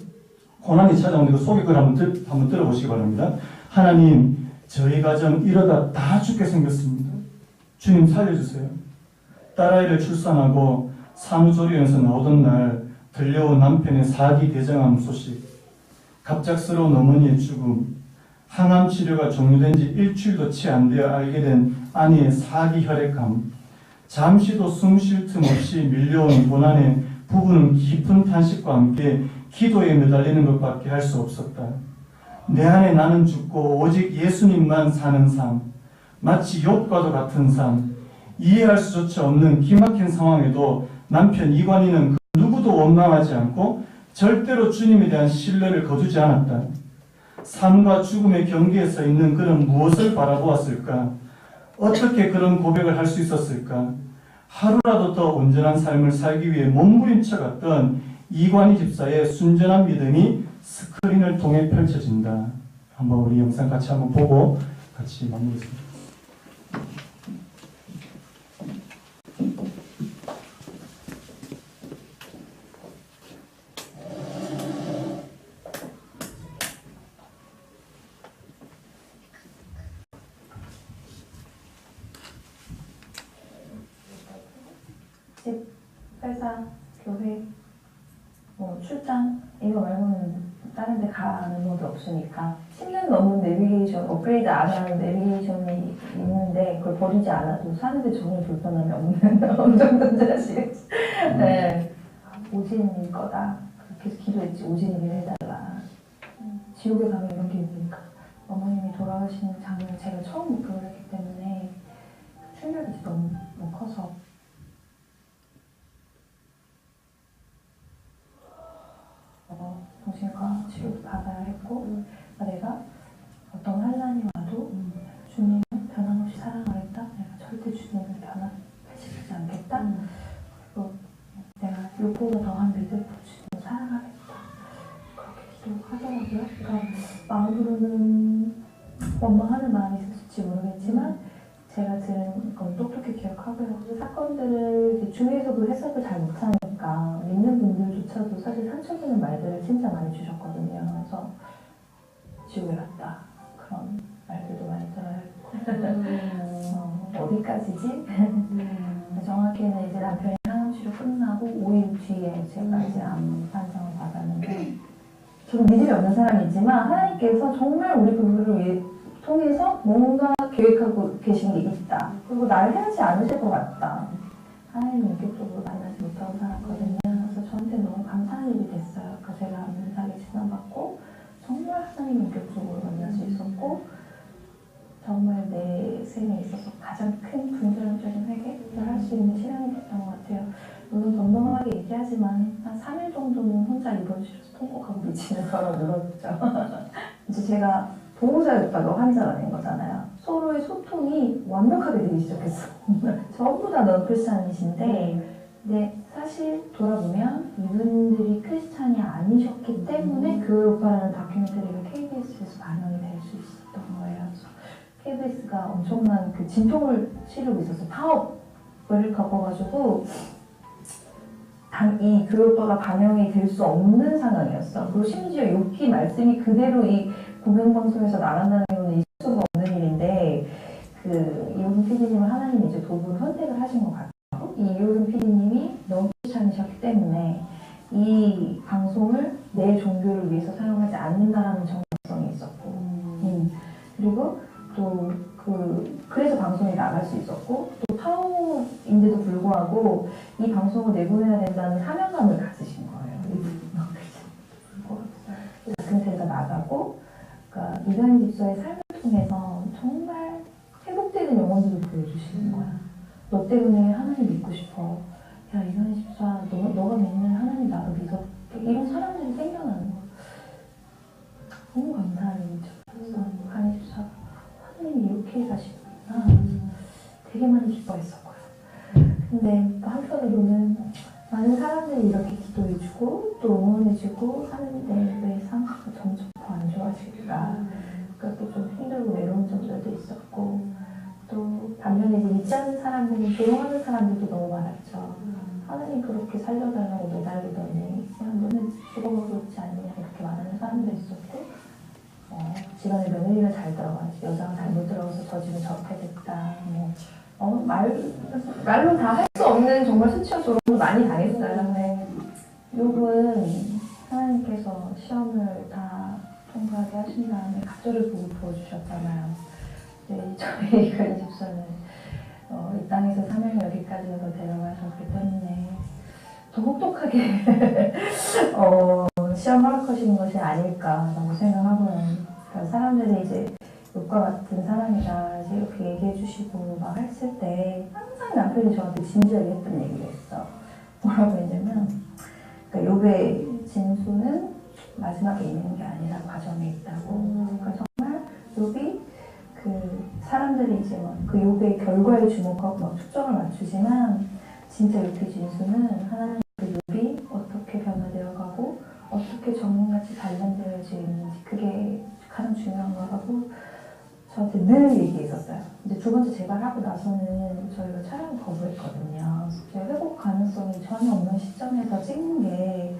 고난이 찾아오는 그 속의 글 한번 들어보시기 바랍니다. 하나님, 저희 가정 이러다 다 죽게 생겼습니다. 주님 살려주세요. 딸아이를 출산하고 사무조리원에서 나오던 날 들려온 남편의 4기 대장암 소식, 갑작스러운 어머니의 죽음, 항암 치료가 종료된 지 일주일도 채 안 되어 알게 된 아내의 4기 혈액암, 잠시도 숨 쉴 틈 없이 밀려온 고난에 부부는 깊은 탄식과 함께 기도에 매달리는 것밖에 할 수 없었다. 내 안에 나는 죽고 오직 예수님만 사는 삶, 마치 욥과도 같은 삶, 이해할 수조차 없는 기막힌 상황에도 남편 이관희는 그 누구도 원망하지 않고 절대로 주님에 대한 신뢰를 거두지 않았다. 삶과 죽음의 경계에 서 있는 그는 무엇을 바라보았을까? 어떻게 그런 고백을 할 수 있었을까? 하루라도 더 온전한 삶을 살기 위해 몸부림쳐갔던 이관희 집사의 순전한 믿음이 스크린을 통해 펼쳐진다. 한번 우리 영상 같이 한번 보고 같이 마무리하겠습니다. 회사, 교회, 뭐 출장 이거 말고는 다른 데 가는 곳이 없으니까 10년 넘은 내비게이션, 업그레이드 안 하는 내비게이션이 있는데 그걸 버리지 않아도 사는데 전혀 불편함이 없는 엄청 던져지겠지. 네. 오진일 거다. 그래서 기도했지. 오진이를 해달라. 지옥에 가면 이런 게 있으니까 어머님이 돌아가시는 장면을 제가 처음 목격을 했기 때문에 충격이 너무 커서 정신과 치료도 받아야 했고 내가 어떤 환란이 와도 주님을 변함없이 사랑하겠다. 내가 절대 주님을 변화시키지 않겠다. 그리고 내가 요보다 더한 믿음으로 주님을 사랑하겠다. 그렇게 기도하더라고요. 그러니까 마음으로는 원망하는 마음이 있을지 모르겠지만 제가 들은 건 똑똑히 기억하고요. 그 사건들을 주위에서도 해석을 잘 못하니까 믿는 분들조차도 사실 상처 주는 말들을 진짜 많이 주셨거든요. 그래서 지옥에 갔다 그런 말들도 많이 들어요. 어디까지지? 정확히는 이제 남편이 항암치료 끝나고 5일 뒤에 제가 이제 암 판정을 받았는데 저는 믿음이 없는 사람이지만 하나님께서 정말 우리 부부를 통해서 뭔가 계획하고 계신 게 있다. 그리고 나를 헤어지지 않으실 것 같다. 하나님 인격적으로 만나지 못하고 살았거든요. 그래서 저한테 너무 감사한 일이 됐어요. 그러니까 제가 암사기 진단받고 정말 하나님 인격적으로 만날 수 있었고 정말 내 생에 있어서 가장 큰 분별적인 회개를 할 수 있는 시간이 됐던 것 같아요. 물론 덤덤하게 얘기하지만 한 3일 정도는 혼자 입원실에서 통곡하고 미치는 서로 늘었죠. 이제 제가 보호자였다가 환자가 된 거잖아요. 서로의 소통이 완벽하게 되기 시작했어. 전부 다 넌 크리스찬이신데 근데 사실 돌아보면 이분들이 크리스찬이 아니셨기 때문에 교회 오빠라는 다큐멘터리가 KBS에서 반영이 될 수 있었던 거예요. KBS가 엄청난 그 진통을 치르고 있었어요. 파업을 겪어가지고 이 교회 오빠가 반영이 될 수 없는 상황이었어. 그리고 심지어 욥기 말씀이 그대로 이 공영방송에서 나간다는 건 있을 수가 없는 일인데 그 이효승 PD님을 하나님이 이제 도구로 선택을 하신 것 같아요. 이 이효승 PD님이 너무 크리스찬이셨기 때문에 이 방송을 내 종교를 위해서 사용하지 않는다라는 정체성이 있었고 그리고 또 그래서 방송이 나갈 수 있었고 또 파워인데도 불구하고 이 방송을 내보내야 된다는 사명감을 가지신 거예요. 같은 세가 나가고 그러니까 이단희 집사의 삶을 통해서 정말 회복되는 영혼들을 보여주시는 거야. 너 때문에 하나님 믿고 싶어. 야 이단희 집사 너가 믿는 하나님 나도 믿어. 이런 사람들이 생겨나는 거야. 너무 감사한 일이죠. 그래서 한희 집사가 하나님이 이렇게 가시구나. 되게 많이 기뻐했었고요. 근데 또 한편으로는 많은 사람들이 이렇게 기도해주고 또 응원해주고 하는데 왜 상황이 점점 더 안 좋아질까. 그것도 좀 힘들고 외로운 점들도 있었고 또 반면에 이제 믿지 않는 사람들은 조롱하는 사람들도 너무 많았죠. 하나님 그렇게 살려달라고 매달리더니 그냥 너는 죽어먹고 있지 않냐 이렇게 말하는 사람도 있었고 집안에 며느리가 잘 들어가지 여자가 잘못 들어가서 저 집은 저렇게 됐다 말로 다 할 수 없는 정말 수치와 조롱을 많이 당했어요. 네. 욥은 하나님께서 시험을 다 통과하게 하신 다음에 갑절을 보고 부어주셨잖아요. 네, 저희 이간희 집사는 이 땅에서 사명이 여기까지로 데려가셨기 때문에 더 혹독하게 시험 허락하시는 것이 아닐까라고 생각하고요. 그러니까 사람들이 이제 욥과 같은 사람이다 이제 이렇게 얘기해 주시고 막 했을 때 항상 남편이 저한테 진지하게 했던 얘기가 있어. 뭐라고 했냐면 그러니까 욥의 진수는 마지막에 있는 게 아니라 과정에 있다고. 그러니까 정말 욥이 그 사람들이 이제 막 그 욥의 결과에 주목하고 막 초점을 맞추지만 진짜 욥의 진수는 하나님 그 욥이 어떻게 변화되어가고 어떻게 전문같이 단련되어져 있는지 그게 가장 중요한 거라고 저한테 늘 얘기했었어요. 이제 두 번째 재발하고 나서는 저희가 촬영을 거부했거든요. 저희 회복 가능성이 전혀 없는 시점에서 찍는 게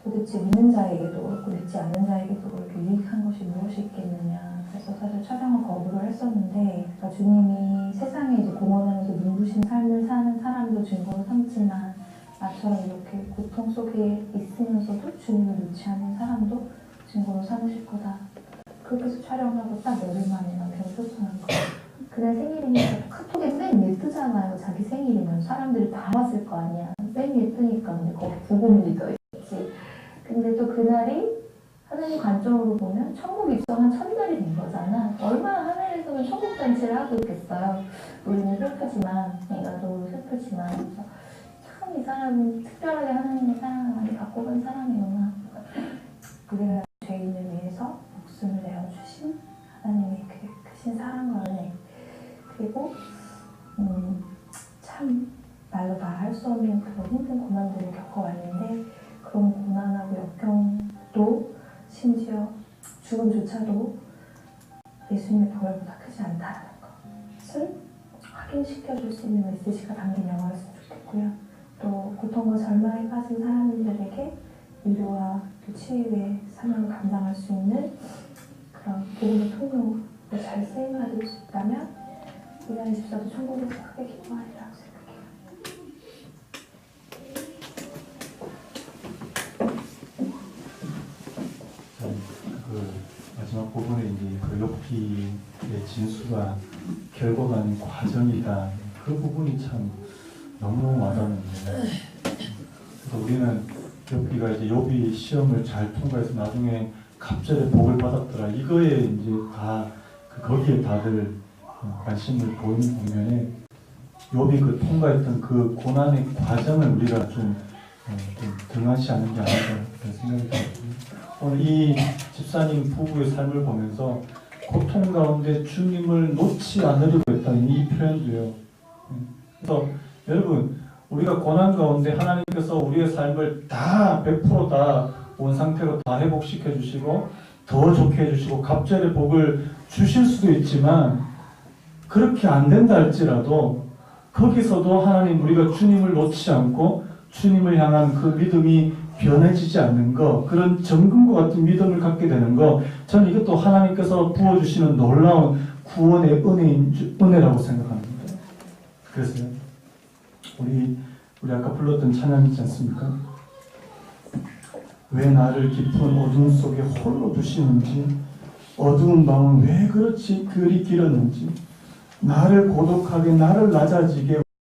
도대체 믿는 자에게도 그렇고 믿지 않는 자에게도 그렇게 유익한 것이 무엇이 있겠느냐. 그래서 사실 촬영을 거부를 했었는데 그러니까 주님이 세상에 이제 공헌하면서 눈부신 삶을 사는 사람도 증거로 삼지만 나처럼 이렇게 고통 속에 있으면서도 주님을 놓지 않는 사람도 증거로 삼으실 거다. 그렇게 해서 촬영하고 딱 열흘 만에 남편을 표현한 거. 그날 생일이니까 카톡에 맨 위에 뜨잖아요. 자기 생일이면 사람들이 다 봤을 거 아니야. 맨 위에 뜨니까 근데 거기 부금이 떠있지. 근데 또 그날이 하나님 관점으로 보면 천국 입성한 첫날이 된 거잖아. 얼마나 하늘에서는 천국 잔치를 하고 있겠어요. 우리는 슬프지만, 내가도 슬프지만. 참 이 사람은 특별하게 하나님의 사랑을 많이 받고 간 사람이구나. 우리가 죄인을 위해서 목숨을 내어주신 하나님의 그 크신 사랑과 은혜. 그리고 참 말로 말할 수 없는 그런 힘든 고난들을 겪어왔는데 그런 고난하고 역경도 심지어 죽음조차도 예수님의 보혈보다 크지 않다는 것을 확인시켜줄 수 있는 메시지가 담긴 영화였으면 좋겠고요. 또 고통과 절망에 빠진 사람들에게 위로와 또 치유의 사명을 감당할 수 있는 그런 복음의 통로로 잘 쓰임받을 수 있다면 이달의 집사도 천국에서 크게 기뻐하리라고 생각해요. 그 마지막 부분에 이제 그 욥기의 진수가 결과가는 과정이다. 그 부분이 참 너무너무 와닿는데, 그래서 우리는 욥기가 이제 욥이 시험을 잘 통과해서 나중에 갑절의 복을 받았더라. 이거에 이제 다 거기에 다들 관심을 보이는 반면에 욥이 그 통과했던 그 고난의 과정을 우리가 좀 등한시하는 게 아닌가 그런 생각이 들거든요. 오늘 이 집사님 부부의 삶을 보면서 고통 가운데 주님을 놓지 않으려고 했다는 이 표현도요. 그래서 여러분, 우리가 고난 가운데 하나님께서 우리의 삶을 다 100% 다 온 상태로 다 회복시켜 주시고 더 좋게 해주시고 갑절의 복을 주실 수도 있지만, 그렇게 안 된다 할지라도 거기서도 하나님, 우리가 주님을 놓지 않고 주님을 향한 그 믿음이 변해지지 않는 거, 그런 정금과 같은 믿음을 갖게 되는 거, 저는 이것도 하나님께서 부어주시는 놀라운 구원의 은혜라고 생각합니다. 그래서 우리 아까 불렀던 찬양 있지 않습니까? 왜 나를 깊은 어둠 속에 홀로 두시는지, 어두운 밤은 왜 그렇지 그리 길었는지, 나를 고독하게 나를 낮아지게